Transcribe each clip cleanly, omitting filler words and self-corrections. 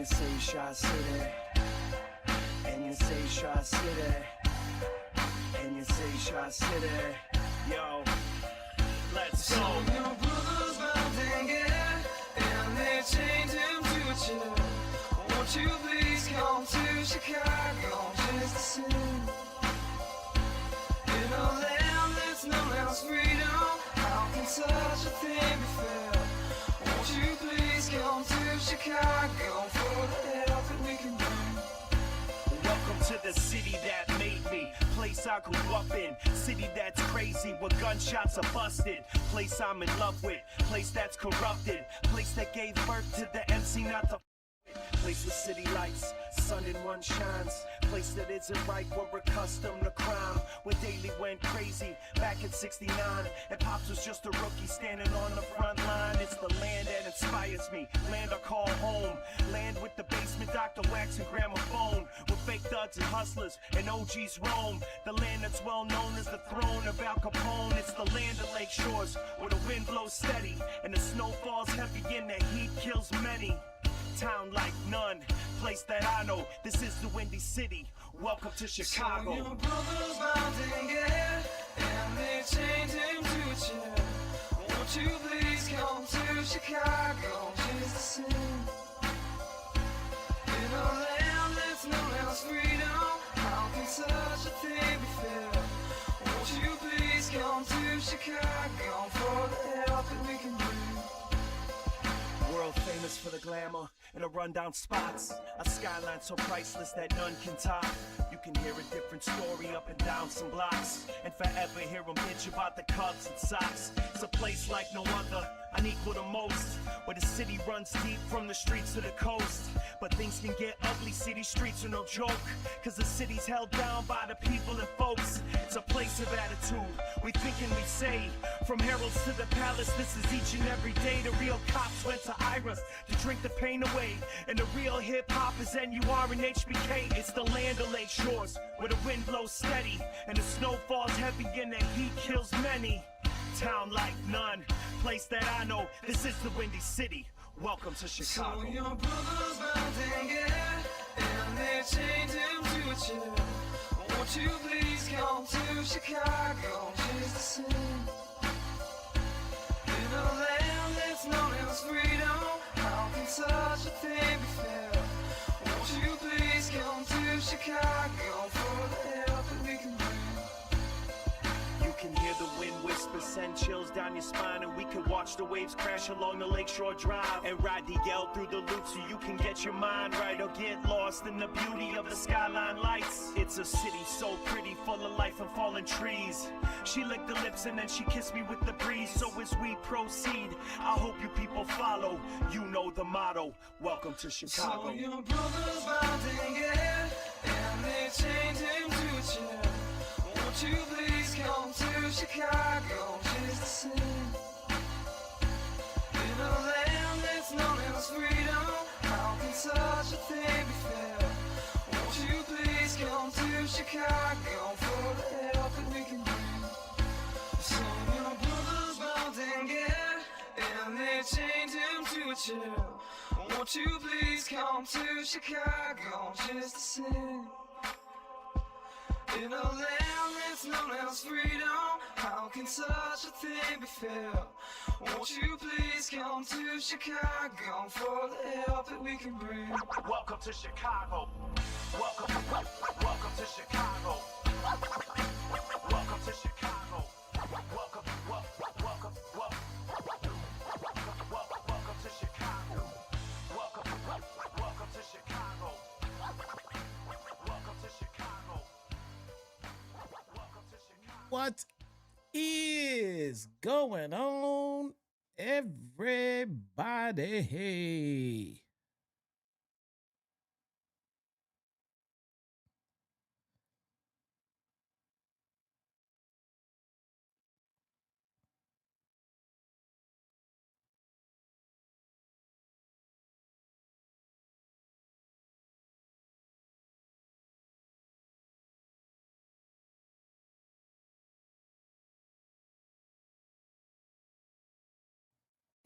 you say Shot City, and you say Shot City, and you say Shot City. Yo, let's go. So your brother's bound and and they chained him to a chair. Won't you please come to Chicago just to sing? In a land that's known as freedom, how can such a thing be fair? Won't you please come to Chicago for the help that we can bring? Welcome to the city that made me, place I grew up in, city that's crazy where gunshots are busted, place I'm in love with, place that's corrupted, place that gave birth to the MC not the place with city lights, sun in one shines, place that isn't right, we're accustomed to crime, where daily went crazy back in '69, and Pops was just a rookie standing on the front line. It's the land that inspires me, land I call home, land with the basement Dr. Wax and gramophone, with fake thugs and hustlers and OGs roam, the land that's well known as the throne of Al Capone. It's the land of Lake Shores, where the wind blows steady and the snow falls heavy and the heat kills many. Town like none, place that I know, this is the Windy City, welcome to Chicago. So your brother's bound and they chained him to a chair. Won't you please come to Chicago just to sing? In a land that's known as freedom, how can such a thing be fair? Won't you please come to Chicago for the help that we can bring? World famous for the glamour and the rundown spots, a skyline so priceless that none can top. You can hear a different story up and down some blocks, and forever hear them bitch about the Cubs and Sox. It's a place like no other, unequal to most, where the city runs deep from the streets to the coast. But things can get ugly, city streets are no joke, cause the city's held down by the people and folks. It's a place of attitude, we think and we say, from heralds to the palace, this is each and every day. The real cops went to Iris to drink the pain away, and the real hip-hop is NUR and HBK. It's the land of Lake Shores, where the wind blows steady and the snow falls heavy and the heat kills many. Town like none, place that I know, this is the Windy City, welcome to Chicago. So your brother's bound and they chained him to a chair. Won't you please come to Chicago just to sing? In a land that's known as freedom, how can such a thing be fair? Won't you please come to Chicago for the help that we can bring? You can hear the wind whisper, send chills down your spine, and we can watch the waves crash along the Lakeshore Drive, and ride the L through the loop so you can get your mind right, or get lost in the beauty of the skyline lights. It's a city so pretty, full of life and fallen trees. She licked the lips and then she kissed me with the breeze. So as we proceed, I hope you people follow. You know the motto, welcome to Chicago. So your brother's bound and they chained him to a chair. Won't you please come to Chicago just to sing? In a land that's known as freedom, how can such a thing be fair? Won't you please come to Chicago for the help that we can bring? So your brother's bound and they chained him to a chair. Won't you please come to Chicago just to sing? In a land that's known as freedom, how can such a thing be fair? Won't you please come to Chicago for the help that we can bring? Welcome to Chicago. Welcome to Chicago. Welcome to Chicago. Welcome to Chicago. Welcome to Chicago. Welcome to Chicago. What is going on, everybody?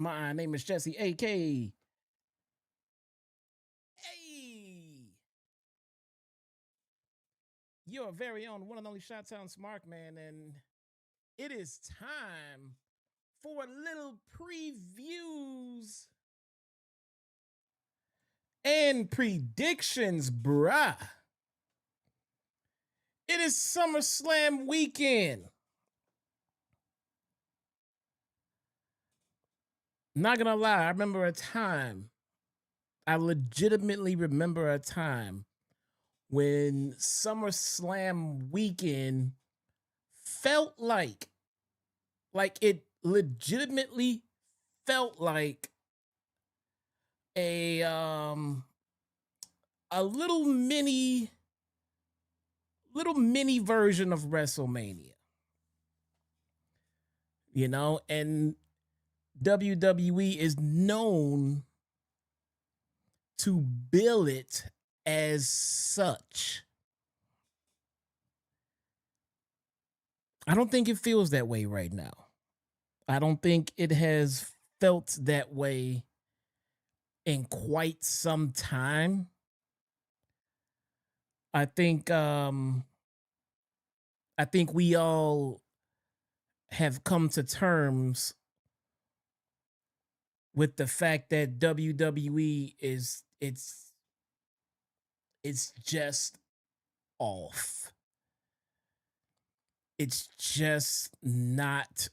My name is Jesse, A.K. your very own one and only Shot-Town Smart Man, and it is time for little previews and predictions, bruh. It is SummerSlam weekend. Not gonna lie, I legitimately remember a time when SummerSlam weekend felt like it legitimately felt like a little mini version of WrestleMania. You know, and WWE is known to bill it as such. I don't think it feels that way right now. I don't think it has felt that way in quite some time. I think we all have come to terms with the fact that WWE is it's just off. It's just not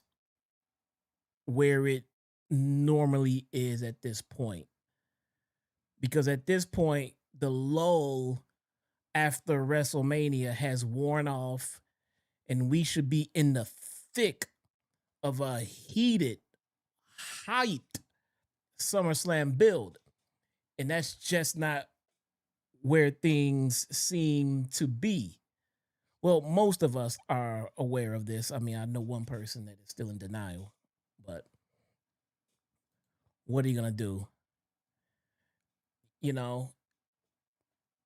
where it normally is at this point. Because at this point, the lull after WrestleMania has worn off, and we should be in the thick of a heated, hyped SummerSlam build. And that's just not where things seem to be. Well, most of us are aware of this. I mean, I know one person that is still in denial, but what are you going to do? You know,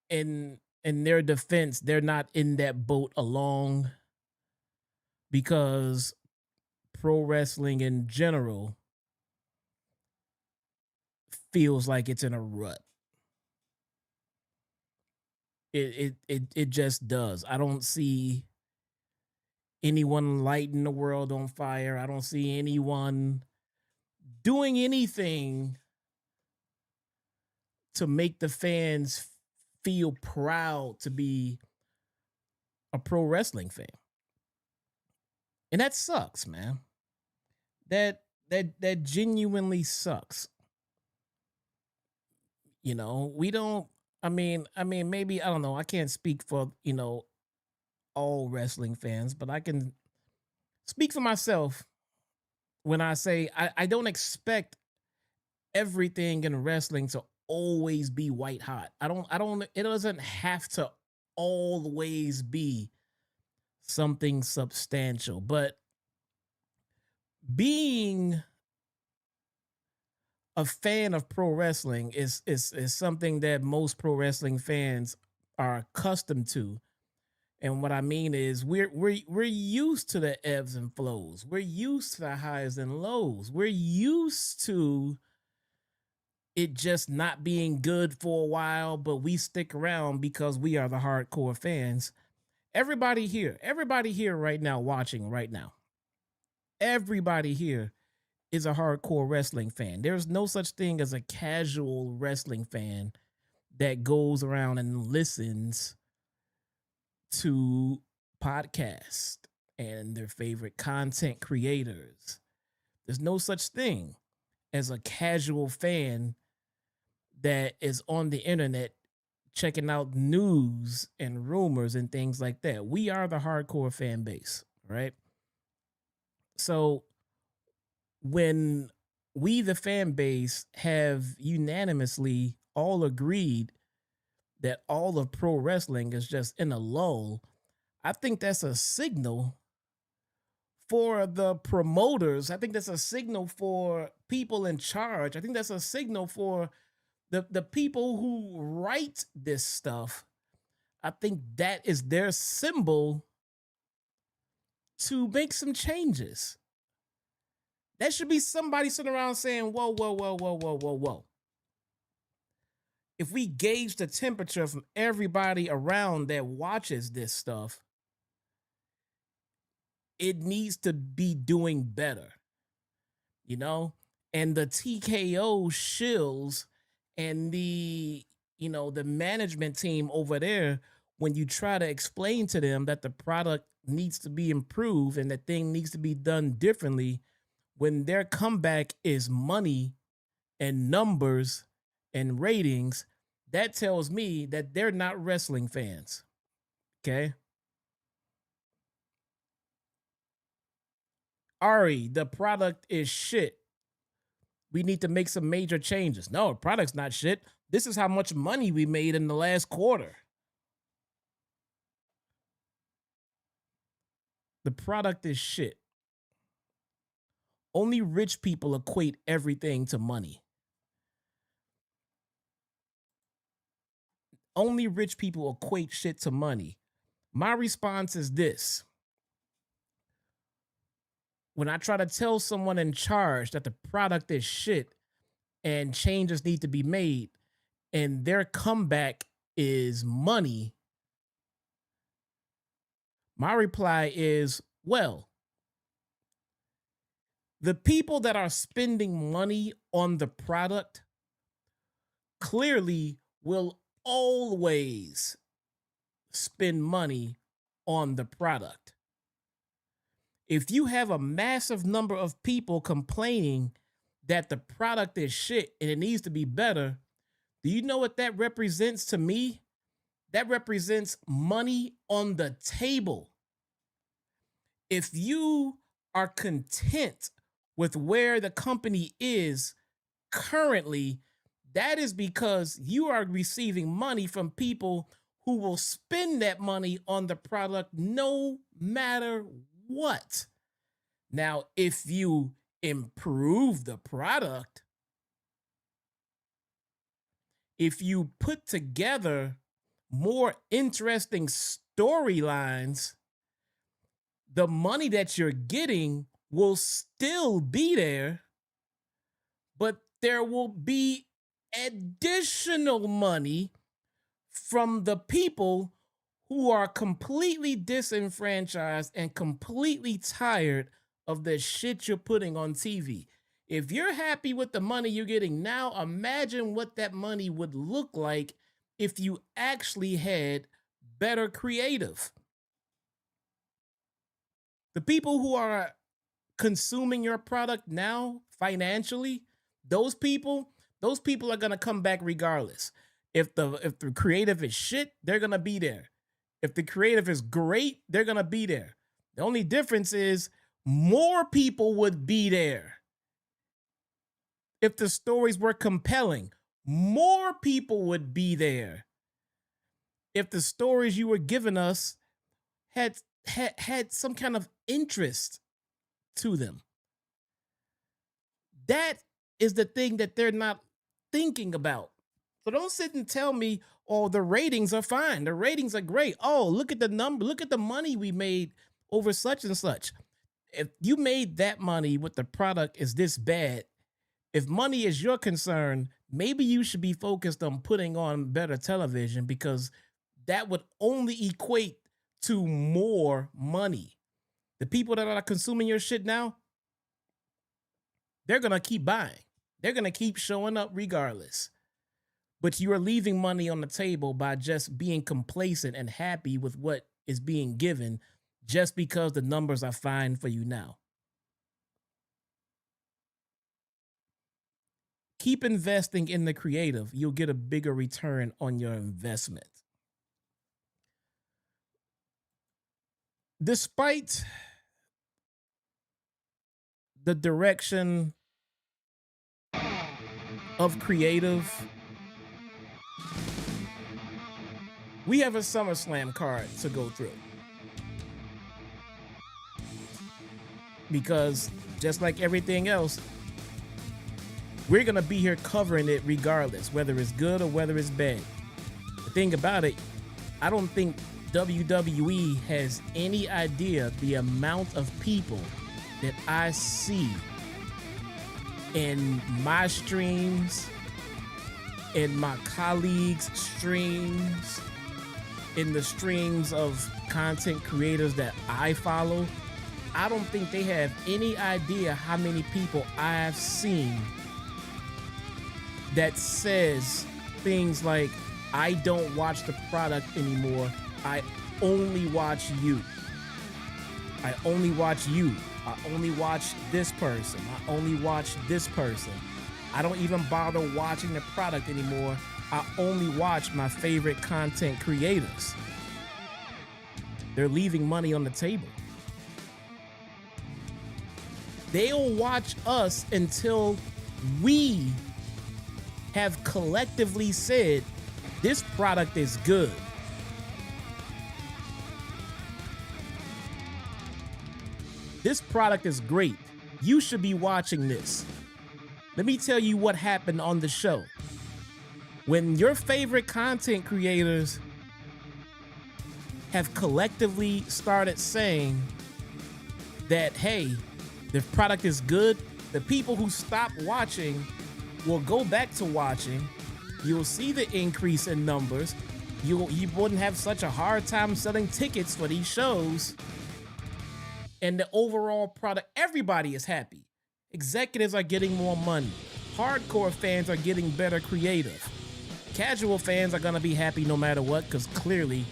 in their defense, they're not in that boat alone, because pro wrestling in general feels like it's in a rut. It just does. I don't see anyone lighting the world on fire. I don't see anyone doing anything to make the fans feel proud to be a pro wrestling fan. And that sucks, man. That genuinely sucks. You know, we don't, I mean, maybe, I don't know. I can't speak for, all wrestling fans, but I can speak for myself when I say I don't expect everything in wrestling to always be white hot. It doesn't have to always be something substantial, but being a fan of pro wrestling is something that most pro wrestling fans are accustomed to. And what I mean is we're used to the ebbs and flows. We're used to the highs and lows. We're used to it just not being good for a while, but we stick around because we are the hardcore fans. Everybody here right now watching right now, everybody here is a hardcore wrestling fan. There's no such thing as a casual wrestling fan that goes around and listens to podcasts and their favorite content creators. There's no such thing as a casual fan that is on the internet checking out news and rumors and things like that. We are the hardcore fan base, right? So when we, the fan base, have unanimously all agreed that all of pro wrestling is just in a lull, I think that's a signal for the promoters. I think that's a signal for people in charge. I think that's a signal for the people who write this stuff. I think that is their symbol to make some changes. That should be somebody sitting around saying, whoa, whoa, whoa, whoa, whoa, whoa, whoa. if we gauge the temperature from everybody around that watches this stuff, it needs to be doing better, you know? And the TKO shills and the management team over there, when you try to explain to them that the product needs to be improved and that thing needs to be done differently, when their comeback is money and numbers and ratings, that tells me that they're not wrestling fans. Okay. Ari, the product is shit. We need to make some major changes. No, the product's not shit. This is how much money we made in the last quarter. The product is shit. Only rich people equate everything to money. Only rich people equate shit to money. My response is this. When I try to tell someone in charge that the product is shit and changes need to be made, and their comeback is money, my reply is, well, the people that are spending money on the product clearly will always spend money on the product. If you have a massive number of people complaining that the product is shit and it needs to be better, do you know what that represents to me? That represents money on the table. If you are content with where the company is currently, that is because you are receiving money from people who will spend that money on the product no matter what. Now, if you improve the product, if you put together more interesting storylines, the money that you're getting will still be there, but there will be additional money from the people who are completely disenfranchised and completely tired of the shit you're putting on TV. If you're happy with the money you're getting now, imagine what that money would look like if you actually had better creative. The people who are consuming your product now financially, those people are going to come back regardless. If the creative is shit, they're going to be there. If the creative is great, they're going to be there. The only difference is more people would be there. If the stories were compelling, more people would be there. If the stories you were giving us had some kind of interest to them. That is the thing that they're not thinking about. So don't sit and tell me, oh, the ratings are fine. The ratings are great. Oh, look at the number. Look at the money we made over such and such. If you made that money with the product is this bad, if money is your concern, maybe you should be focused on putting on better television, because that would only equate to more money. The people that are consuming your shit now, they're going to keep buying. They're going to keep showing up regardless. But you are leaving money on the table by just being complacent and happy with what is being given just because the numbers are fine for you now. Keep investing in the creative. You'll get a bigger return on your investment. Despite the direction of creative, we have a SummerSlam card to go through. Because just like everything else, we're going to be here covering it regardless, whether it's good or whether it's bad. The thing about it, I don't think WWE has any idea the amount of people that I see in my streams in my colleagues' streams, in the streams of content creators that I follow, I don't think they have any idea how many people I've seen that says things like, I don't watch the product anymore. I only watch you. I only watch you. I only watch this person. I only watch this person. I don't even bother watching the product anymore. I only watch my favorite content creators. They're leaving money on the table. They'll watch us until we have collectively said, this product is good. This product is great. You should be watching this. Let me tell you what happened on the show. When your favorite content creators have collectively started saying that, hey, the product is good, the people who stop watching will go back to watching. You'll see the increase in numbers. You wouldn't have such a hard time selling tickets for these shows. And the overall product, everybody is happy. Executives are getting more money. Hardcore fans are getting better creative. Casual fans are gonna be happy no matter what, because clearly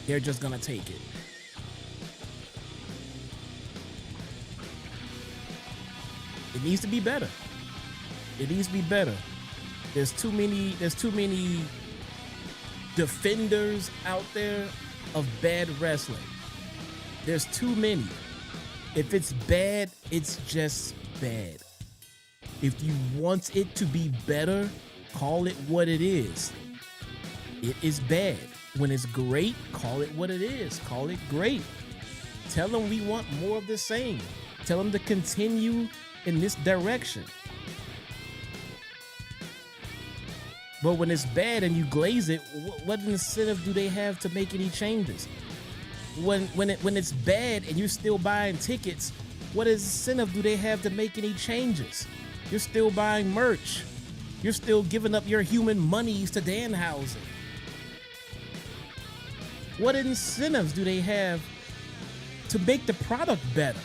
they're just gonna take it. It needs to be better. It needs to be better. There's too many defenders out there of bad wrestling. There's too many. If it's bad, it's just bad. If you want it to be better, call it what it is. It is bad. When it's great, call it what it is. Call it great. Tell them we want more of the same. Tell them to continue in this direction. But when it's bad and you glaze it, what incentive do they have to make any changes? When it's bad and you're still buying tickets, what incentive do they have to make any changes? You're still buying merch. You're still giving up your human monies to Danhausen. What incentives do they have to make the product better?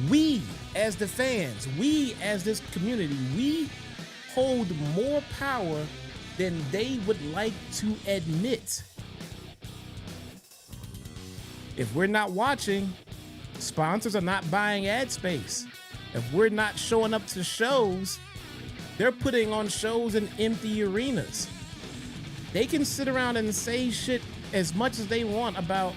We, as the fans, we as this community, we hold more power than they would like to admit. If we're not watching, sponsors are not buying ad space. If we're not showing up to shows, they're putting on shows in empty arenas. They can sit around and say shit as much as they want about,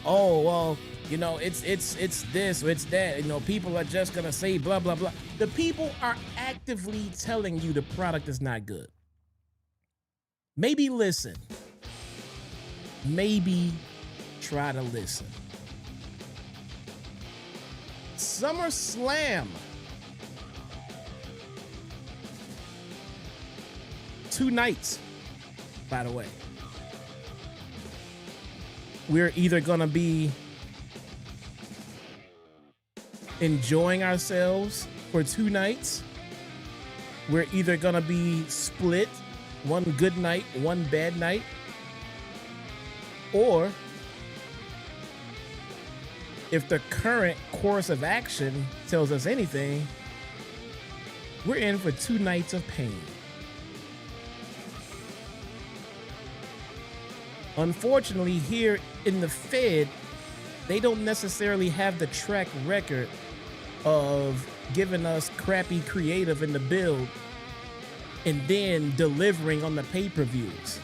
oh, well, you know, it's this or it's that. You know, people are just gonna say blah, blah, blah. The people are actively telling you the product is not good. Maybe listen. Maybe try to listen. SummerSlam. 2 nights, by the way. We're either gonna be enjoying ourselves for 2 nights. We're either gonna be split, one good night, one bad night, or if the current course of action tells us anything, we're in for 2 nights of pain. Unfortunately, here in the Fed, they don't necessarily have the track record of giving us crappy creative in the build and then delivering on the pay-per-views.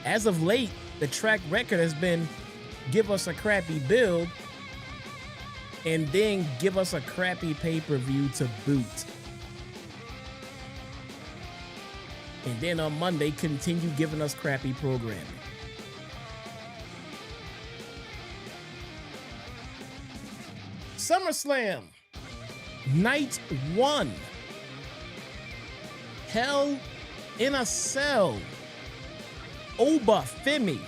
As of late, the track record has been give us a crappy build and then give us a crappy pay-per-view to boot. And then on Monday, continue giving us crappy programming. SummerSlam, Night 1. Hell in a Cell. Oba Femi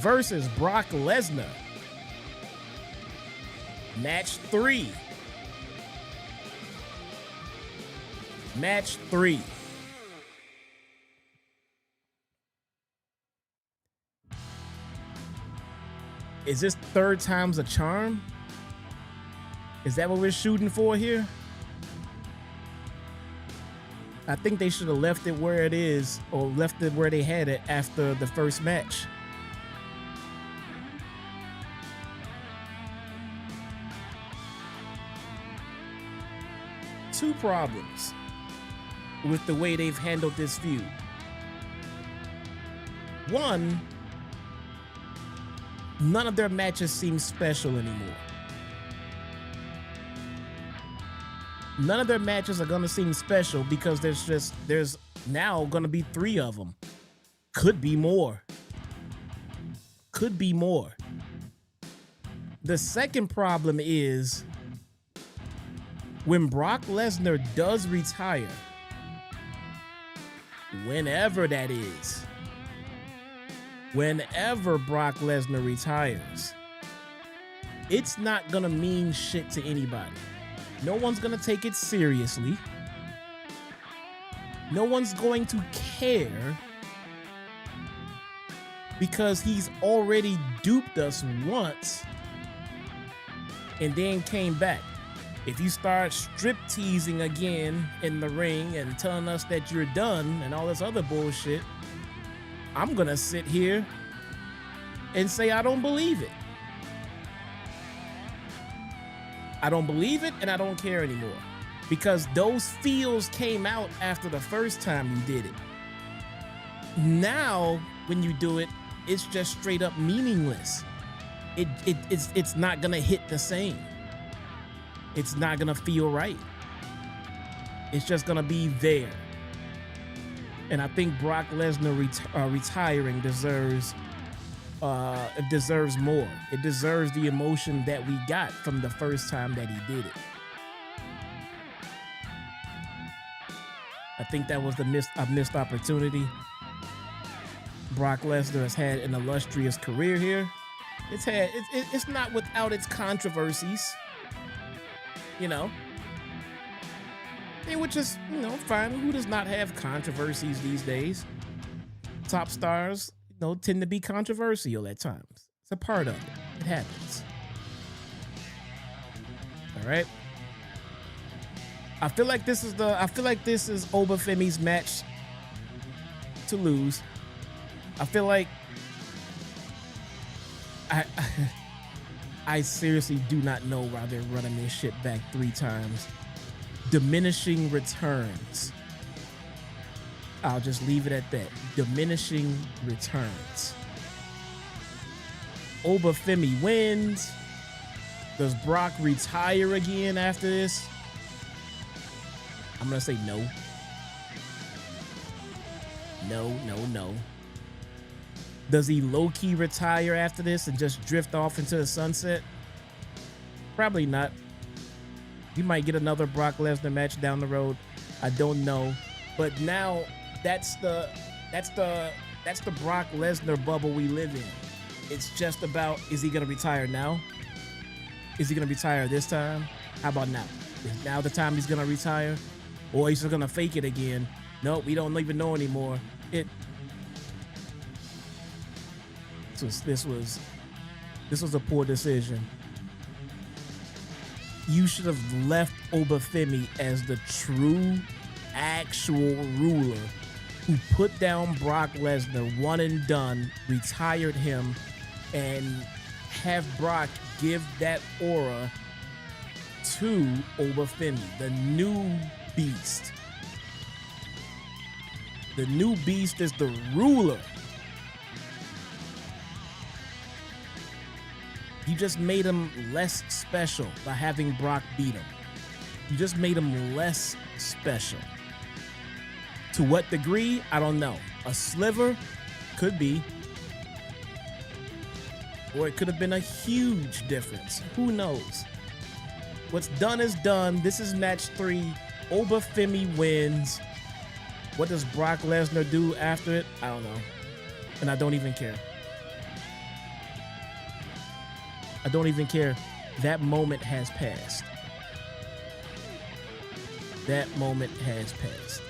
versus Brock Lesnar. Match 3. Match 3. Is this third time's a charm? Is that what we're shooting for here? I think they should have left it where it is, or left it where they had it after the first match. Two problems with the way they've handled this feud. One, none of their matches seem special anymore. None of their matches are gonna seem special because there's now gonna be 3 of them. Could be more. Could be more. The second problem is when Brock Lesnar does retire, whenever that is, whenever Brock Lesnar retires, it's not gonna mean shit to anybody. No one's gonna take it seriously. No one's going to care because he's already duped us once and then came back. If you start strip teasing again in the ring and telling us that you're done and all this other bullshit, I'm gonna sit here and say I don't believe it. I don't believe it and I don't care anymore because those feels came out after the first time you did it. Now, when you do it, it's just straight up meaningless. It's not gonna hit the same. It's not gonna feel right. It's just gonna be there. And I think Brock Lesnar retiring deserves more. It deserves the emotion that we got from the first time that he did it. I think that was a missed opportunity. Brock Lesnar has had an illustrious career here. It's not without its controversies, you know. Which is, fine. Who does not have controversies these days? Top stars, tend to be controversial at times. It's a part of it. It happens. All right. I feel like this is Oba Femi's match to lose. I feel like I seriously do not know why they're running this shit back 3 times. Diminishing returns. I'll just leave it at that. Diminishing returns. Oba Femi wins. Does Brock retire again after this? I'm gonna say no. No. Does he low-key retire after this and just drift off into the sunset? Probably not. We might get another Brock Lesnar match down the road. I don't know. But now that's the Brock Lesnar bubble we live in. It's just about, is he gonna retire now? Is he gonna retire this time? How about now? Is now the time he's gonna retire? Or he's just gonna fake it again? Nope, we don't even know anymore. This was a poor decision. You should have left Oba Femi as the true, actual ruler who put down Brock Lesnar, one and done, retired him, and have Brock give that aura to Oba Femi, the new beast. The new beast is the ruler. You just made him less special by having Brock beat him. You just made him less special. To what degree? I don't know. A sliver? Could be. Or it could have been a huge difference. Who knows? What's done is done. This is match 3. Oba Femi wins. What does Brock Lesnar do after it? I don't know. And I don't even care. I don't even care. that moment has passed. That moment has passed.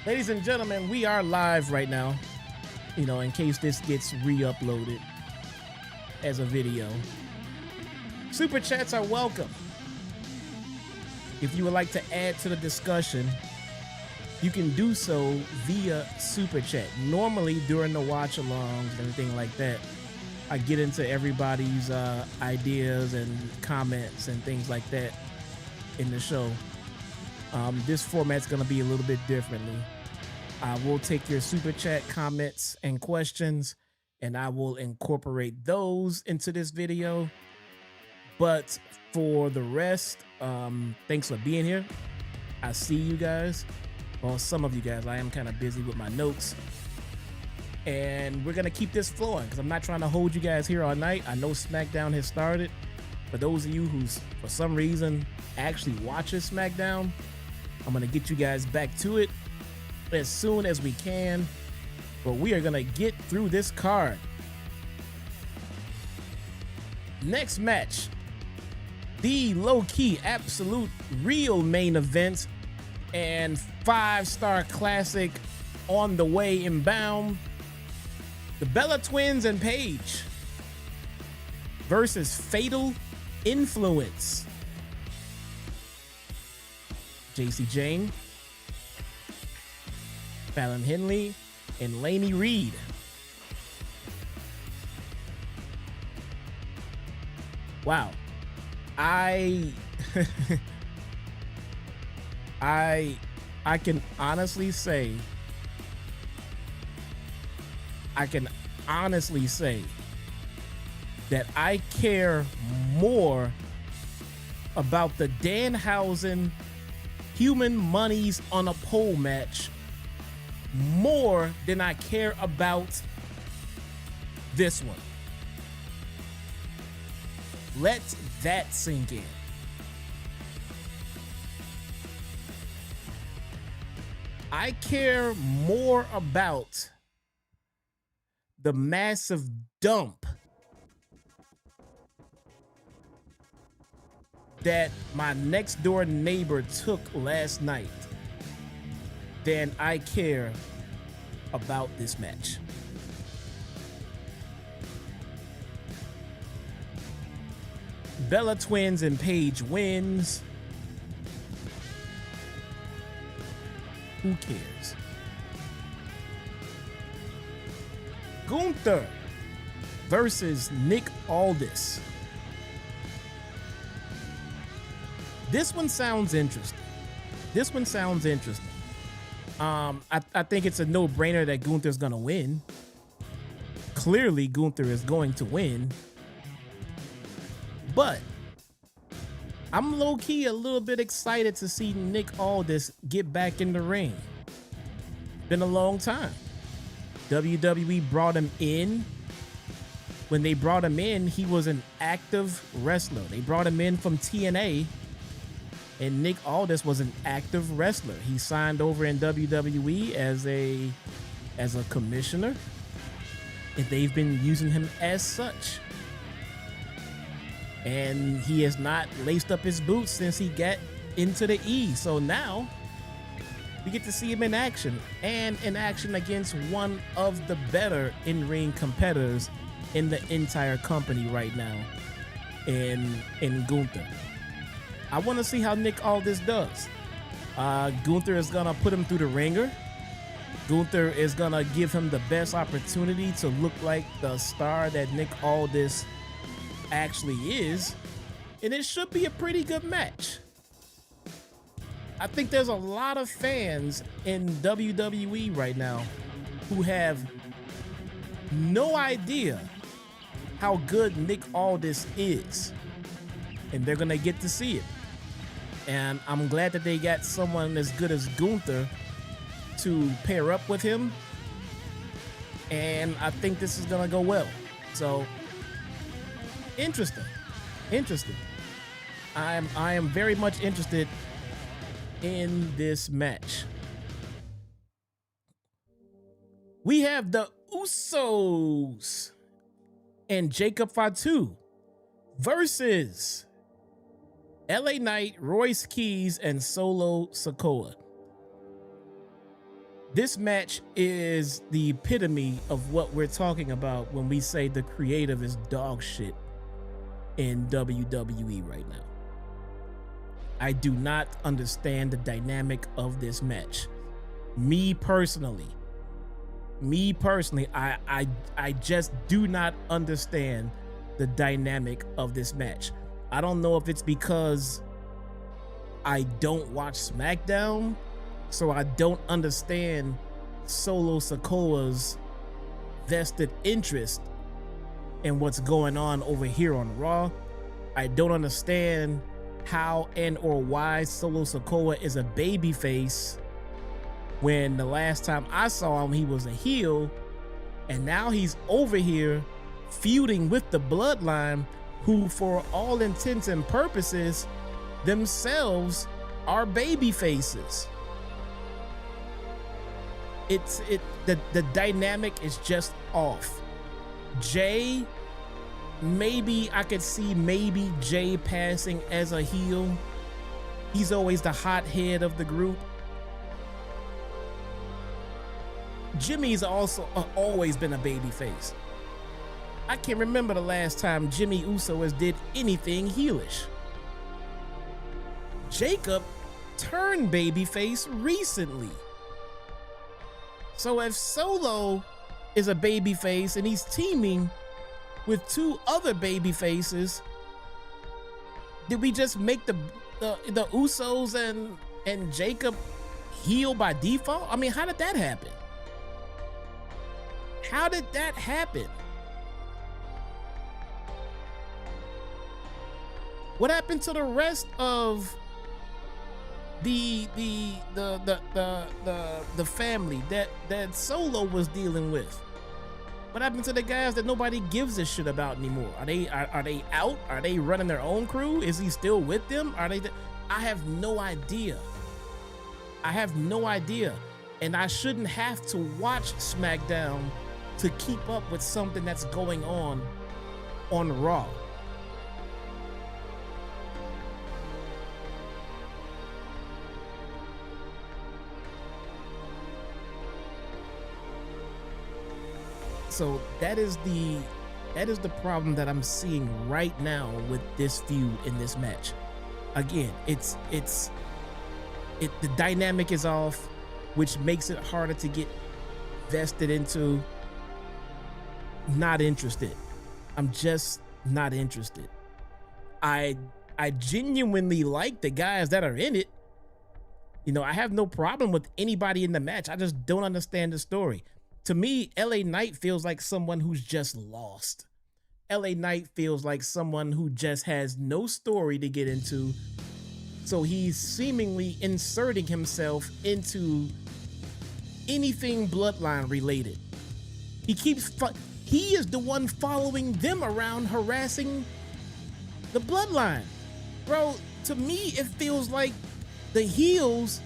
Ladies and gentlemen, we are live right now. You know, in case this gets re-uploaded as a video. Super chats are welcome. If you would like to add to the discussion, you can do so via super chat. Normally during the watch alongs and everything like that, I get into everybody's ideas and comments and things like that in the show. This format's gonna be a little bit differently. I will take your super chat comments and questions, and I will incorporate those into this video. But for the rest, thanks for being here. I see you guys. Well, some of you guys. I am kind of busy with my notes. And we're going to keep this flowing because I'm not trying to hold you guys here all night. I know SmackDown has started. For those of you who's, for some reason, actually watches SmackDown, I'm going to get you guys back to it as soon as we can. But we are going to get through this card. Next match. The low-key, absolute, real main event and 5-star classic on the way inbound. The Bella Twins and Paige versus Fatal Influence. JC Jane, Fallon Henley, and Lainey Reed. Wow. I can honestly say that I care more about the Danhausen Human Monies on a Pole match more than I care about this one. Let that sink in. I care more about the massive dump that my next door neighbor took last night than I care about this match. Bella Twins and Paige wins. Who cares? GUNTHER versus Nick Aldis. This one sounds interesting. I think it's a no-brainer that Gunther's gonna win. Clearly, Gunther is going to win. But I'm low-key a little bit excited to see Nick Aldis get back in the ring. Been a long time. WWE brought him in. When they brought him in, he was an active wrestler. They brought him in from TNA, and Nick Aldis was an active wrestler. He signed over in WWE as a commissioner, and they've been using him as such. And he has not laced up his boots since he got into the E. So now we get to see him in action, and in action against one of the better in-ring competitors in the entire company right now in Gunther. I want to see how Nick Aldis does. Gunther is going to put him through the ringer. Gunther is going to give him the best opportunity to look like the star that Nick Aldis actually is, and it should be a pretty good match. I think there's a lot of fans in WWE right now who have no idea how good Nick Aldis is, and they're gonna get to see it. And I'm glad that they got someone as good as Gunther to pair up with him, and I think this is gonna go well. So interesting. I am very much interested in this match. We have the Usos and Jacob Fatu versus LA Knight, Royce Keys, and Solo Sikoa. This match is the epitome of what we're talking about when we say the creative is dog shit in WWE right now. I do not understand the dynamic of this match. Me personally, I just do not understand the dynamic of this match. I don't know if it's because I don't watch SmackDown, so I don't understand Solo Sikoa's vested interest in what's going on over here on Raw. I don't understand how and or why Solo Sikoa is a babyface when the last time I saw him he was a heel, and now he's over here feuding with the Bloodline, who for all intents and purposes themselves are baby faces. The dynamic is just off. Jay, maybe I could see maybe Jay passing as a heel. He's always the hothead of the group. Jimmy's also always been a baby face. I can't remember the last time Jimmy Uso has did anything heelish. Jacob turned babyface recently. So if Solo is a babyface and he's teaming with two other babyfaces, did we just make the Usos and Jacob heel by default? I mean, how did that happen? How did that happen? What happened to the rest of the family that Solo was dealing with? What happened to the guys that nobody gives a shit about anymore? Are they out? Are they running their own crew? Is he still with them? Are they? I have no idea. I have no idea, and I shouldn't have to watch SmackDown to keep up with something that's going on Raw. So that is the problem that I'm seeing right now with this feud in this match. Again, the dynamic is off, which makes it harder to get vested into. Not interested. I'm just not interested. I genuinely like the guys that are in it. You know, I have no problem with anybody in the match. I just don't understand the story. To me, LA Knight feels like someone who's just lost. LA Knight feels like someone who just has no story to get into. So he's seemingly inserting himself into anything Bloodline related. He is the one following them around, harassing the Bloodline. Bro, to me, it feels like the heels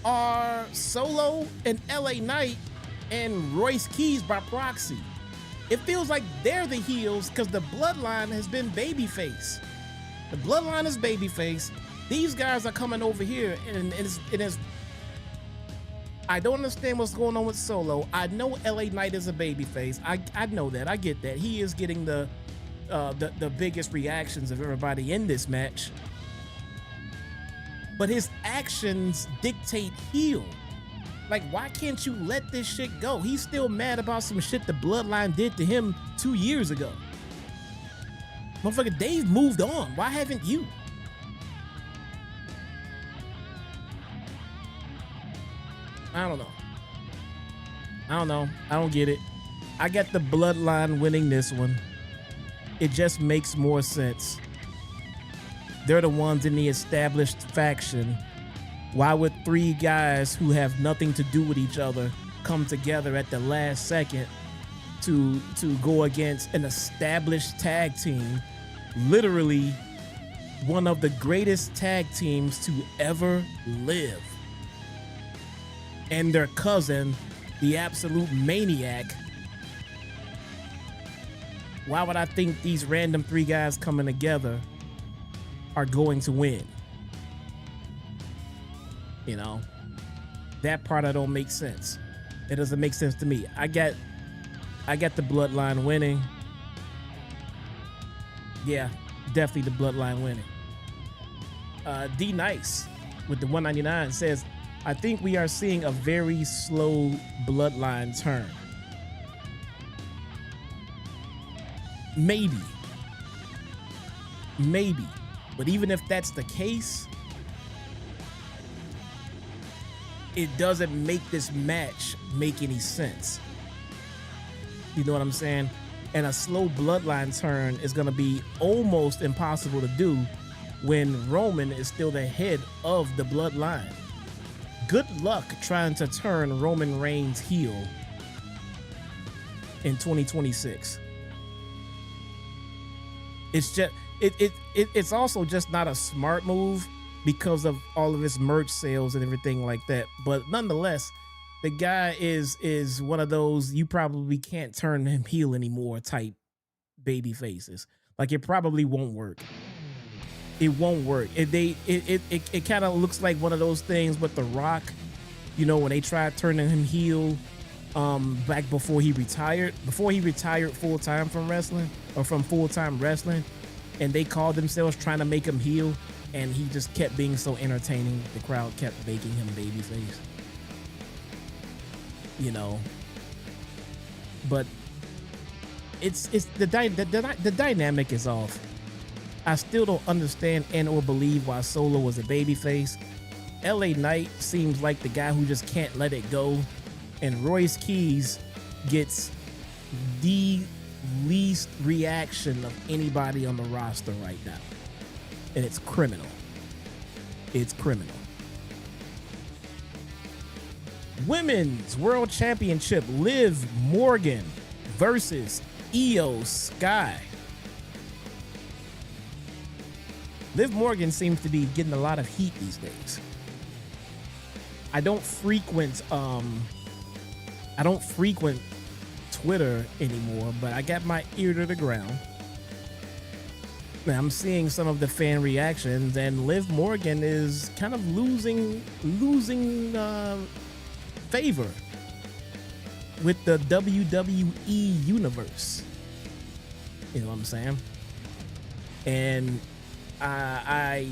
are Solo and LA Knight and Royce Keys by proxy. It feels like they're the heels because the Bloodline has been babyface. The Bloodline is babyface. These guys are coming over here, and it is. I don't understand what's going on with Solo. I know LA Knight is a babyface. I know that. I get that. He is getting the biggest reactions of everybody in this match. But his actions dictate heel. Like, why can't you let this shit go? He's still mad about some shit the Bloodline did to him 2 years ago. Motherfucker, they've moved on. Why haven't you? I don't know. I don't get it. I got the Bloodline winning this one. It just makes more sense. They're the ones in the established faction. Why would three guys who have nothing to do with each other come together at the last second to go against an established tag team, literally one of the greatest tag teams to ever live, and their cousin, the absolute maniac, Why would I think these random 3 guys coming together are going to win? You know, that part I don't make sense. It doesn't make sense to me. I got the Bloodline winning. Yeah, definitely the Bloodline winning. D Nice with the 199 says, I think we are seeing a very slow Bloodline turn. Maybe. But even if that's the case, it doesn't make this match make any sense. You know what I'm saying? And a slow Bloodline turn is going to be almost impossible to do when Roman is still the head of the Bloodline. Good luck trying to turn Roman Reigns heel in 2026. It's just it's also just not a smart move because of all of his merch sales and everything like that. But nonetheless, the guy is one of those you probably can't turn him heel anymore type baby faces. Like, it probably won't work. It won't work. It kind of looks like one of those things with The Rock, you know, when they tried turning him heel back before he retired full-time from wrestling, or from full-time wrestling, and they called themselves trying to make him heel, and he just kept being so entertaining. The crowd kept making him babyface. You know, but it's the dynamic is off. I still don't understand and or believe why Solo was a babyface. LA Knight seems like the guy who just can't let it go, and Royce Keys gets the least reaction of anybody on the roster right now, and it's criminal. It's criminal. Women's World Championship, Liv Morgan versus Io Sky. Liv Morgan seems to be getting a lot of heat these days. I don't frequent Twitter anymore, but I got my ear to the ground. I'm seeing some of the fan reactions, and Liv Morgan is kind of losing favor with the WWE universe. You know what I'm saying? And I'm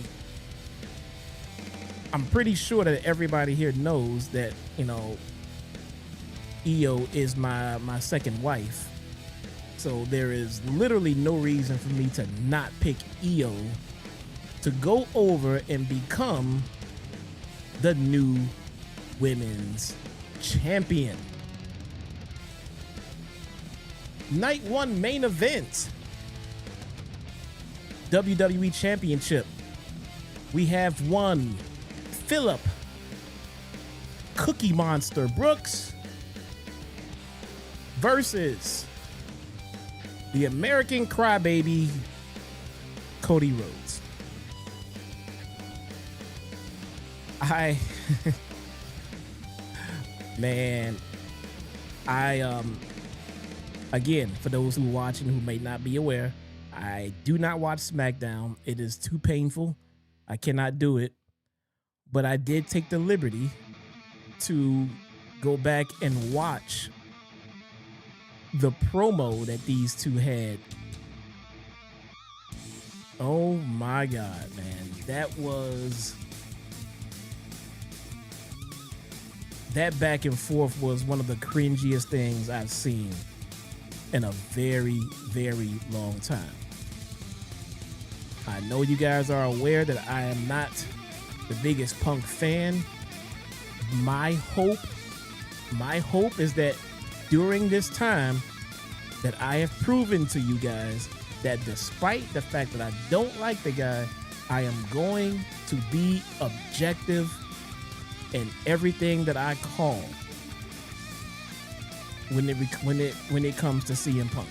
pretty sure that everybody here knows that, you know, Io is my second wife. So there is literally no reason for me to not pick Io to go over and become the new women's champion. Night 1 main event. WWE Championship. We have one Philip Cookie Monster Brooks versus the American Crybaby Cody Rhodes. Again, for those who are watching who may not be aware, I do not watch SmackDown. It is too painful. I cannot do it. But I did take the liberty to go back and watch the promo that these two had. Oh my God, man. That back and forth was one of the cringiest things I've seen in a very, very long time. I know you guys are aware that I am not the biggest Punk fan. My hope is that during this time that I have proven to you guys that despite the fact that I don't like the guy, I am going to be objective in everything that I call when it comes to CM Punk.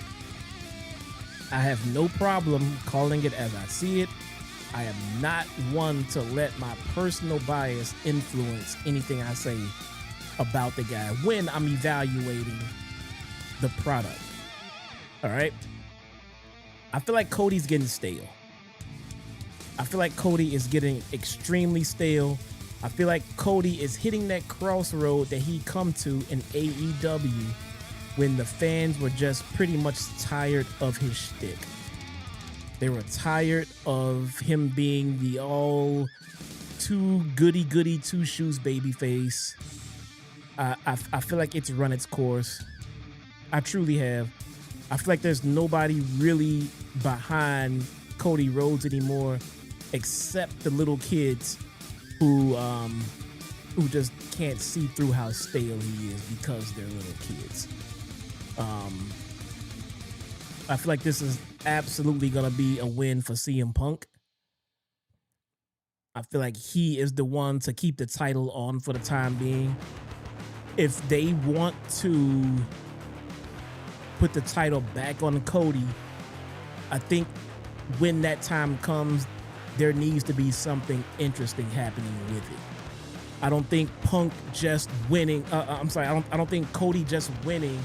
I have no problem calling it as I see it. I am not one to let my personal bias influence anything I say about the guy when I'm evaluating the product. All right. I feel like Cody's getting stale. I feel like Cody is getting extremely stale. I feel like Cody is hitting that crossroad that he come to in AEW when the fans were just pretty much tired of his shtick. They were tired of him being the all too goody two shoes babyface. I feel like it's run its course. I truly have. I feel like there's nobody really behind Cody Rhodes anymore except the little kids who just can't see through how stale he is because they're little kids. I feel like this is absolutely gonna be a win for CM Punk. I feel like he is the one to keep the title on for the time being. If they want to put the title back on Cody, I think when that time comes, there needs to be something interesting happening with it. I don't think Punk just winning. I don't think Cody just winning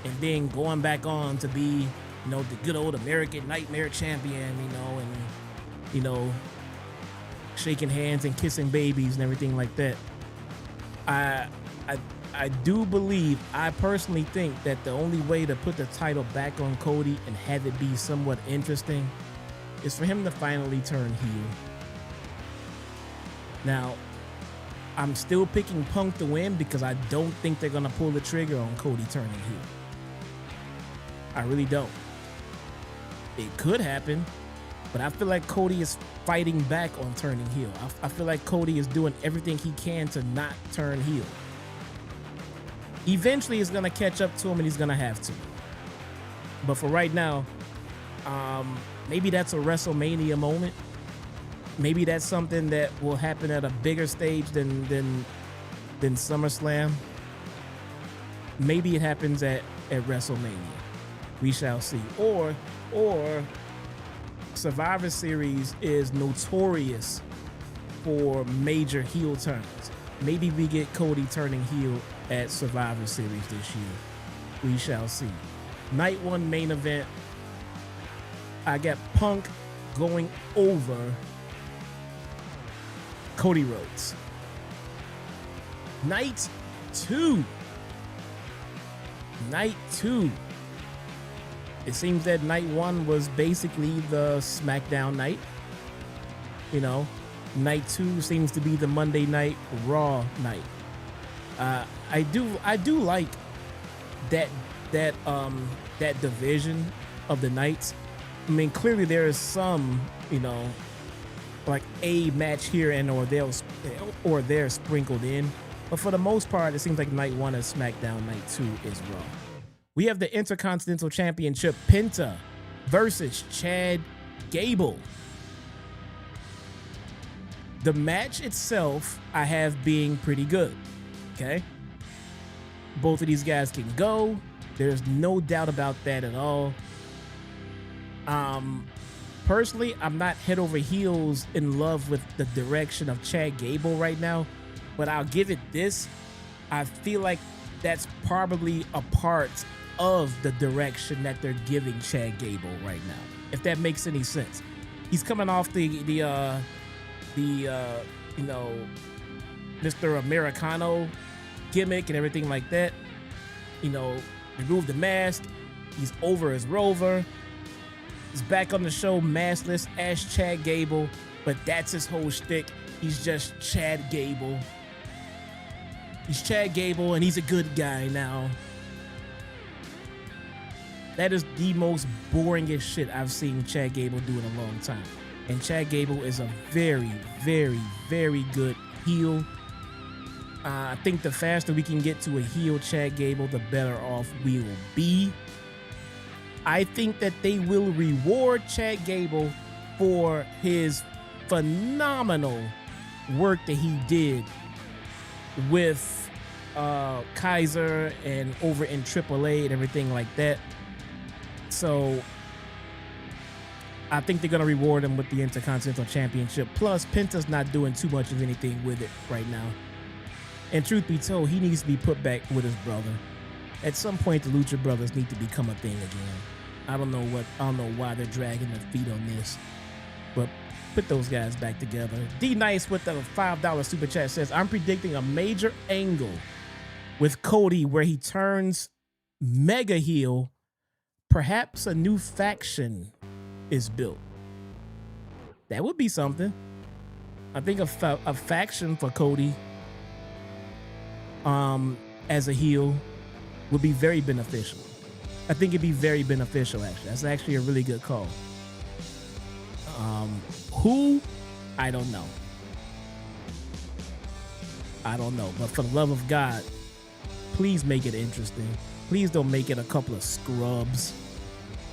and then going back on to be, the good old American Nightmare champion, and shaking hands and kissing babies and everything like that. I do believe, I personally think that the only way to put the title back on Cody and have it be somewhat interesting is for him to finally turn heel. Now, I'm still picking Punk to win because I don't think they're going to pull the trigger on Cody turning heel. I really don't. It could happen, but I feel like Cody is fighting back on turning heel. I feel like Cody is doing everything he can to not turn heel. Eventually, it's going to catch up to him, and he's going to have to. But for right now, maybe that's a WrestleMania moment. Maybe that's something that will happen at a bigger stage than SummerSlam. Maybe it happens at WrestleMania. We shall see. Or Survivor Series is notorious for major heel turns. Maybe we get Cody turning heel at Survivor Series this year. We shall see. Night 1 main event. I got Punk going over Cody Rhodes. Night 2. It seems that night 1 was basically the SmackDown night. Night 2 seems to be the Monday Night Raw night. I do like that division of the nights. I mean, clearly there is some, like a match here and or they're sprinkled in. But for the most part, it seems like night 1 is SmackDown, night 2 is Raw. We have the Intercontinental Championship, Penta versus Chad Gable. The match itself, I have being pretty good. Okay? Both of these guys can go. There's no doubt about that at all. Personally, I'm not head over heels in love with the direction of Chad Gable right now, but I'll give it this. I feel like that's probably a part of the direction that they're giving Chad Gable right now, if that makes any sense. He's coming off the Mr. Americano gimmick and everything like that. Remove the mask. He's over as Rover. He's back on the show maskless as Chad Gable, but that's his whole shtick. He's just Chad Gable. He's Chad Gable, and he's a good guy now. That is the most boringest shit I've seen Chad Gable do in a long time. And Chad Gable is a very, very, very good heel. I think the faster we can get to a heel Chad Gable, the better off we will be. I think that they will reward Chad Gable for his phenomenal work that he did with Kaiser and over in AAA and everything like that. So I think they're going to reward him with the Intercontinental Championship. Plus, Penta's not doing too much of anything with it right now. And truth be told, he needs to be put back with his brother. At some point, the Lucha Brothers need to become a thing again. I don't know why they're dragging their feet on this, but put those guys back together. D Nice with the $5 super chat says, I'm predicting a major angle with Cody where he turns mega heel. Perhaps a new faction is built. That would be something. I think a faction for Cody as a heel would be very beneficial. I think it'd be very beneficial, actually. That's actually a really good call. Who? I don't know. But for the love of God, please make it interesting. Please don't make it a couple of scrubs.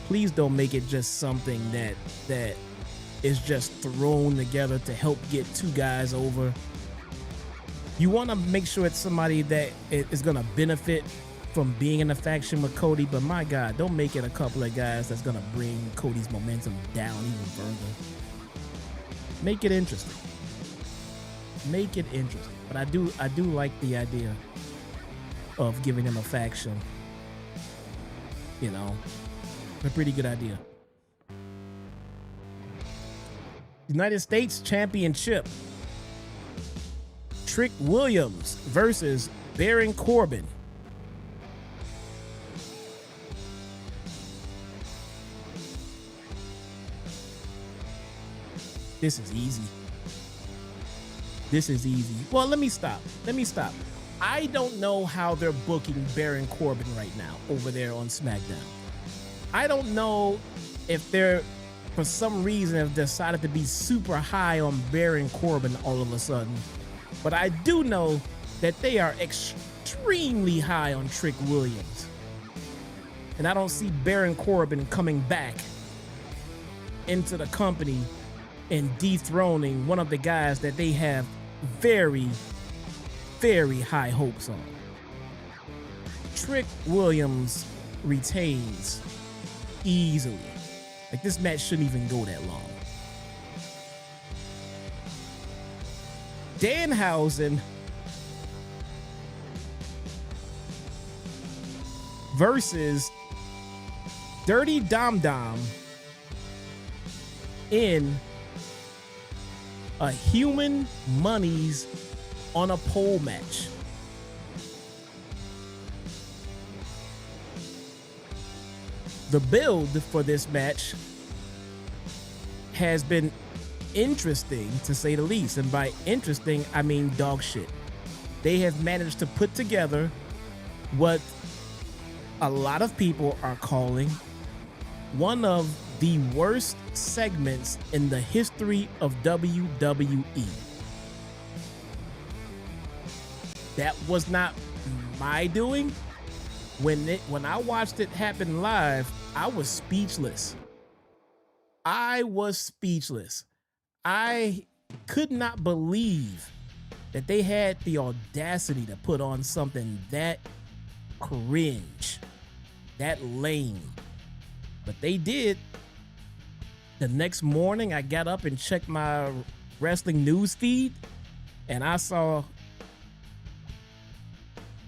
Please don't make it just something that is just thrown together to help get two guys over. You want to make sure it's somebody that is going to benefit from being in a faction with Cody, but my God, don't make it a couple of guys that's going to bring Cody's momentum down even further. Make it interesting. Make it interesting. But I do like the idea of giving him a faction. You know, a pretty good idea. United States Championship. Trick Williams versus Baron Corbin. This is easy. Well, let me stop. I don't know how they're booking Baron Corbin right now over there on SmackDown. I don't know if they're, for some reason, have decided to be super high on Baron Corbin all of a sudden. But I do know that they are extremely high on Trick Williams. And I don't see Baron Corbin coming back into the company and dethroning one of the guys that they have very, very high hopes on. Trick Williams retains easily. Like, this match shouldn't even go that long. Danhausen versus Dirty Dom Dom in a Human Monies on a pole match. The build for this match has been interesting, to say the least. And by interesting, I mean dog shit. They have managed to put together what a lot of people are calling one of the worst segments in the history of WWE. That was not my doing. When I watched it happen live, I was speechless. I could not believe that they had the audacity to put on something that cringe, that lame. But they did. The next morning, I got up and checked my wrestling news feed, and I saw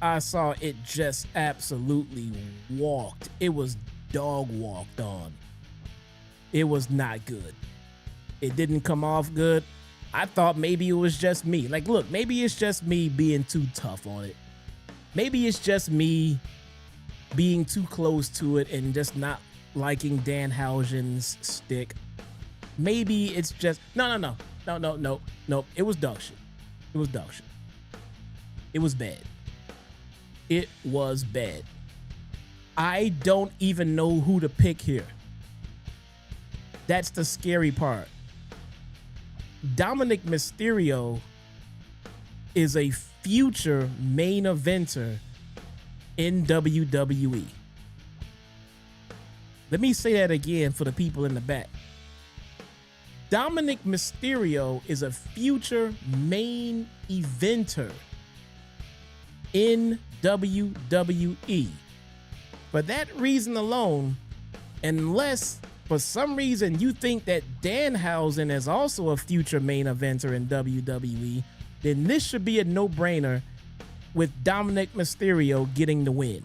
it just absolutely walked. It was dog walked on. It was not good. It didn't come off good. I thought maybe it was just me. Like, look, maybe it's just me being too tough on it. Maybe it's just me being too close to it and just not liking Danhausen's stick. Maybe it's just no. It was dog shit. It was dog shit. It was bad. It was bad. I don't even know who to pick here. That's the scary part. Dominic Mysterio is a future main eventer in WWE. Let me say that again for the people in the back. Dominic Mysterio is a future main eventer in WWE. For that reason alone, unless for some reason you think that Danhausen is also a future main eventer in WWE, then this should be a no-brainer with Dominic Mysterio getting the win.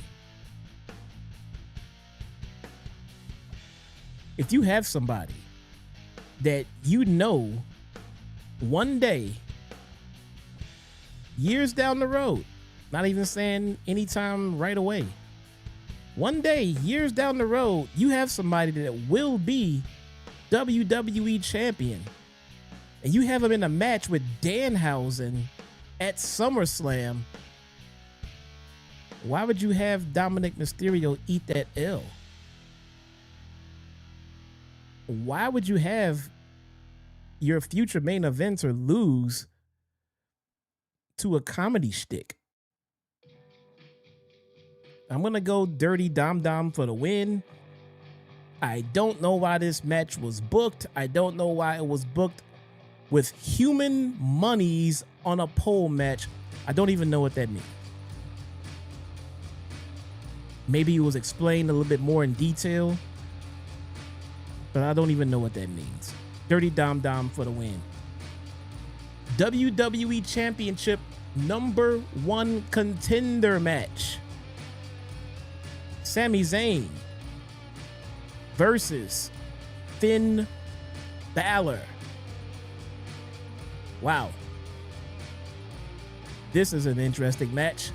if you have somebody that you know one day, years down the road, not even saying anytime right away, one day, years down the road, you have somebody that will be WWE champion, and you have him in a match with Danhausen at SummerSlam, why would you have Dominic Mysterio eat that L? Why would you have your future main eventer lose to a comedy shtick? I'm going to go Dirty Dom Dom for the win. I don't know why this match was booked. I don't know why it was booked with human monies on a pole match. I don't even know what that means. Maybe it was explained a little bit more in detail, but I don't even know what that means. Dirty Dom Dom for the win. WWE Championship #1 contender match. Sami Zayn versus Finn Balor. Wow. This is an interesting match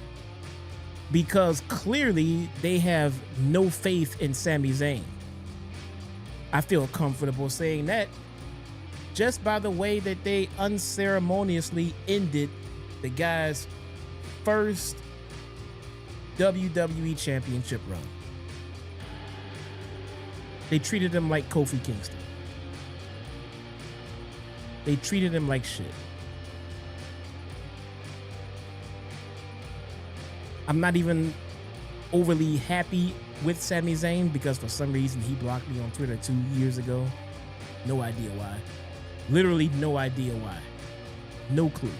because clearly they have no faith in Sami Zayn. I feel comfortable saying that just by the way that they unceremoniously ended the guy's first WWE Championship run. They treated him like Kofi Kingston. They treated him like shit. I'm not even overly happy with Sami Zayn because for some reason he blocked me on Twitter 2 years ago. No idea why. Literally no idea why. No clue.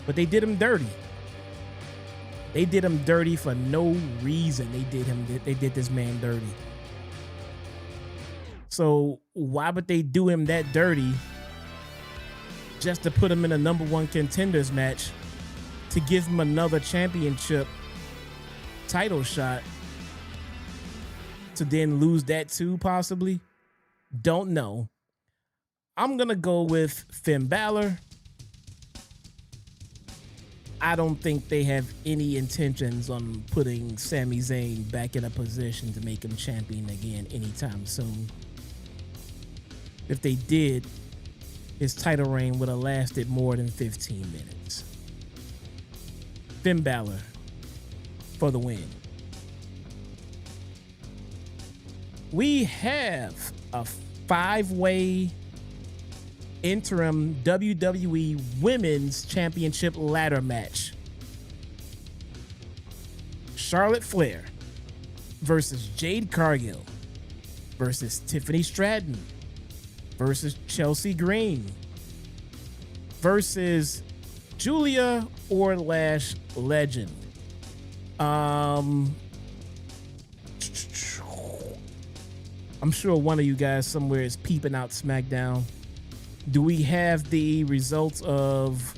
But they did him dirty. They did him dirty for no reason. They did this man dirty. So why would they do him that dirty just to put him in a #1 contenders match to give him another championship title shot to then lose that too, possibly? Don't know. I'm going to go with Finn Balor. I don't think they have any intentions on putting Sami Zayn back in a position to make him champion again anytime soon. If they did, his title reign would have lasted more than 15 minutes. Finn Balor for the win. We have a 5-way interim WWE Women's Championship ladder match. Charlotte Flair versus Jade Cargill versus Tiffany Stratton versus Chelsea Green versus Julia Orlash Legend. I'm sure one of you guys somewhere is peeping out SmackDown. Do we have the results of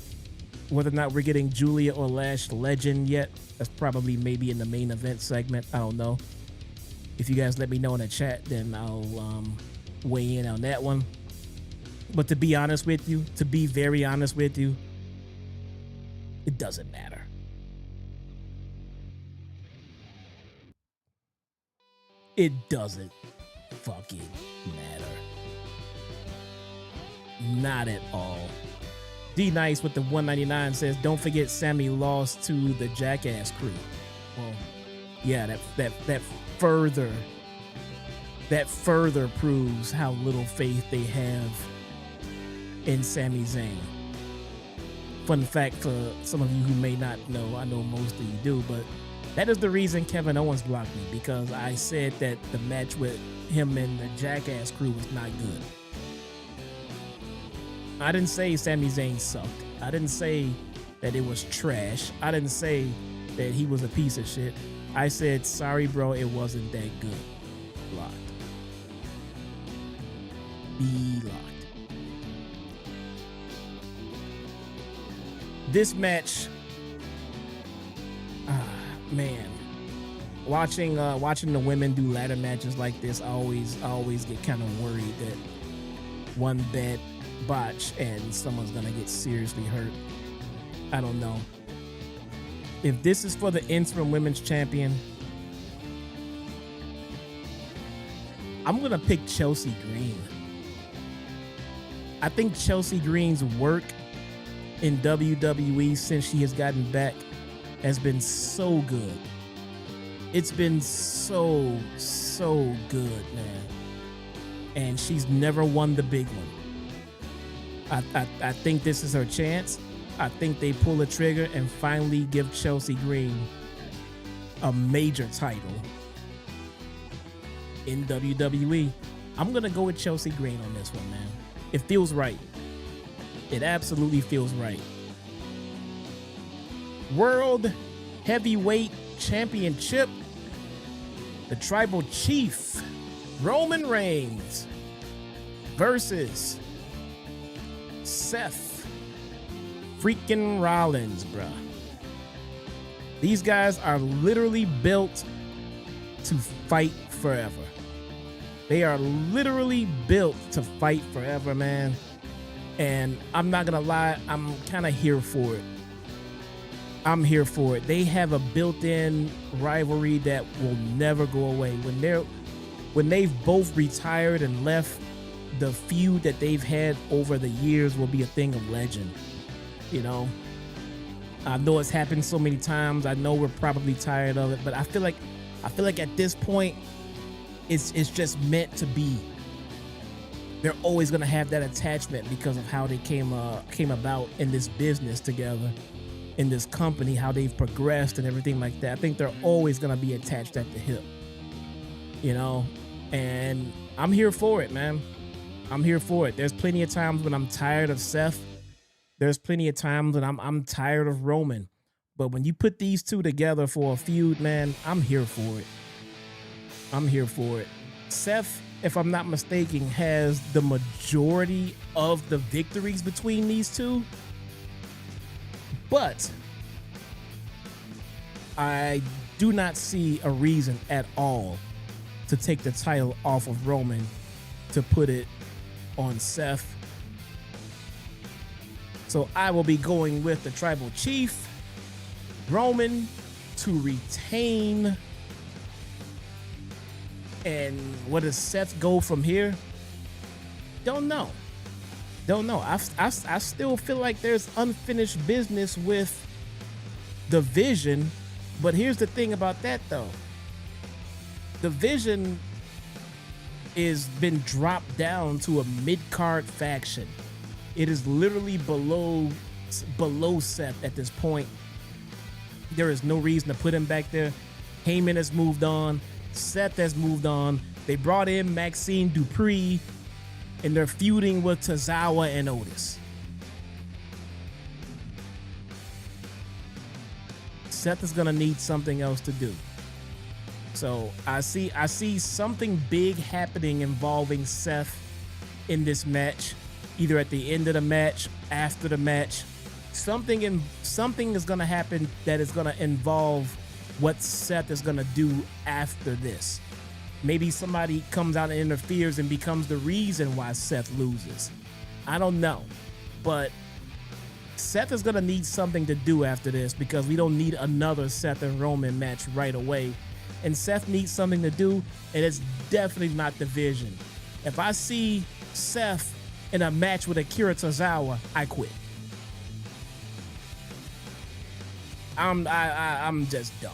whether or not we're getting Julia or Lash Legend yet? That's probably maybe in the main event segment. I don't know. If you guys let me know in the chat, then I'll weigh in on that one. But to be honest with you, to be very honest with you, it doesn't matter. It doesn't fucking matter. Not at all. D Nice with the 199 says, "Don't forget Sammy lost to the Jackass crew." Well, yeah, that further proves how little faith they have in Sami Zayn. Fun fact for some of you who may not know, I know most of you do, but that is the reason Kevin Owens blocked me, because I said that the match with him and the Jackass crew was not good. I didn't say Sami Zayn sucked. I didn't say that it was trash. I didn't say that he was a piece of shit. I said, sorry, bro, it wasn't that good. Blocked. Be locked. This match, man, watching the women do ladder matches like this, I always get kind of worried that one bad botch and someone's gonna get seriously hurt. I don't know. If this is for the interim women's champion, I'm gonna pick Chelsea Green. I think Chelsea Green's work in WWE since she has gotten back has been so good. It's been so good, man. And she's never won the big one. I think this is her chance. I think they pull the trigger and finally give Chelsea Green a major title in WWE. I'm gonna go with Chelsea Green on this one, man. It feels right. It absolutely feels right. World Heavyweight Championship. The Tribal Chief, Roman Reigns, versus Seth freaking Rollins, bruh. These guys are literally built to fight forever. They are literally built to fight forever, man. And I'm not gonna lie, I'm kind of here for it. I'm here for it. They have a built-in rivalry that will never go away. When they've both retired and left, the feud that they've had over the years will be a thing of legend. You know, I know it's happened so many times. I know we're probably tired of it, but I feel like at this point, it's just meant to be. They're always gonna have that attachment because of how they came about in this business together, in this company, how they've progressed and everything like that. I think they're always gonna be attached at the hip, you know. And I'm here for it, man. I'm here for it. There's plenty of times when I'm tired of Seth. There's plenty of times when I'm tired of Roman. But when you put these two together for a feud, man, I'm here for it. I'm here for it. Seth, if I'm not mistaken, has the majority of the victories between these two. But I do not see a reason at all to take the title off of Roman to put it on Seth. So I will be going with the Tribal Chief, Roman, to retain. And where does Seth go from here? Don't know. I still feel like there's unfinished business with the Vision. But here's the thing about that, though. The Vision is been dropped down to a mid-card faction. It is literally below Seth at this point. There is no reason to put him back there. Heyman has moved on. Seth has moved on. They brought in Maxine Dupree, and they're feuding with Tozawa and Otis. Seth is gonna need something else to do. So I see something big happening involving Seth in this match, either at the end of the match, after the match. Something is gonna happen that is gonna involve what Seth is gonna do after this. Maybe somebody comes out and interferes and becomes the reason why Seth loses. I don't know, but Seth is gonna need something to do after this because we don't need another Seth and Roman match right away. And Seth needs something to do, and it's definitely not the Vision. If I see Seth in a match with Akira Tozawa, I quit. I'm just done.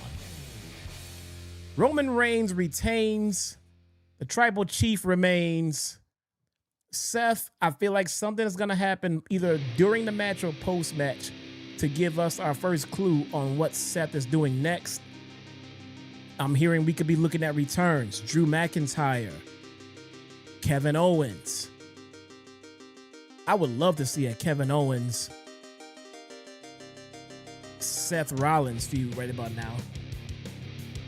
Roman Reigns retains. The Tribal Chief remains. Seth, I feel like something is going to happen either during the match or post-match to give us our first clue on what Seth is doing next. I'm hearing we could be looking at returns. Drew McIntyre, Kevin Owens. I would love to see a Kevin Owens Seth Rollins feud right about now.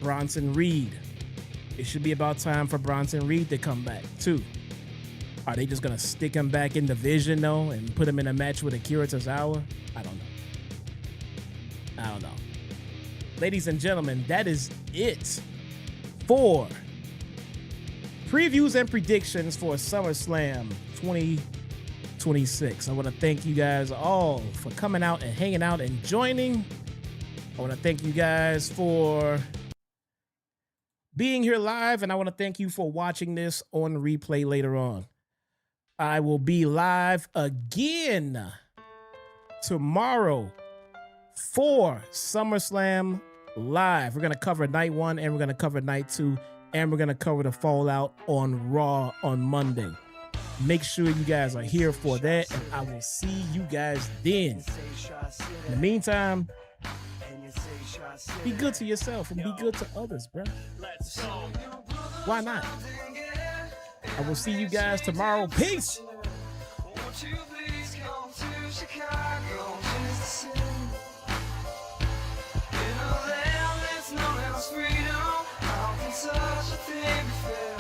Bronson Reed. It should be about time for Bronson Reed to come back too. Are they just gonna stick him back in the Vision though and put him in a match with Akira Tozawa? I don't know. ladies and gentlemen, that is it for previews and predictions for SummerSlam 2026. I want to thank you guys all for coming out and hanging out and joining. I want to thank you guys for being here live, and I want to thank you for watching this on replay later on. I will be live again tomorrow for SummerSlam Live. We're going to cover night 1 and we're going to cover night 2, and we're going to cover the fallout on Raw on Monday. Make sure you guys are here for that, and I will see you guys then. In the meantime, be good to yourself and be good to others, bro. Why not? I will see you guys tomorrow. Peace. Won't you please come to Chicago just the same? In a land that's known as freedom, how can such a thing be fair?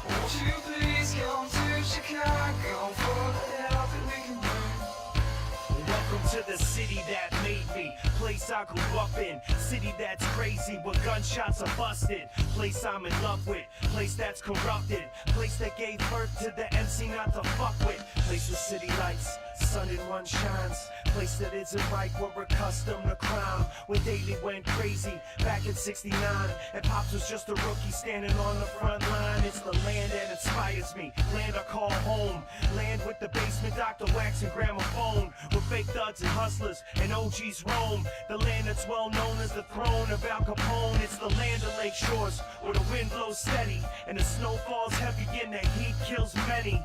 Won't you please come to Chicago for the help that we can bring? Welcome to the city that made me, place I grew up in, city that's crazy where gunshots are busted, place I'm in love with, place that's corrupted, place that gave birth to the MC not to fuck with, place with city lights, sun and one shines, place that isn't right, we're accustomed to crime, where daily went crazy back in '69, and Pops was just a rookie standing on the front line. It's the land that inspires me, land I call home, land with the basement Dr. Wax and gramophone, with fake thugs and hustlers and OGs roam, the land that's well known as the throne of Al Capone. It's the land of lake shores where the wind blows steady and the snow falls heavy and the heat kills many.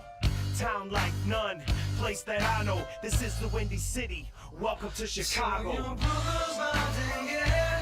Town like none, place that I know, this is the Windy City. Welcome to Chicago. So your brothers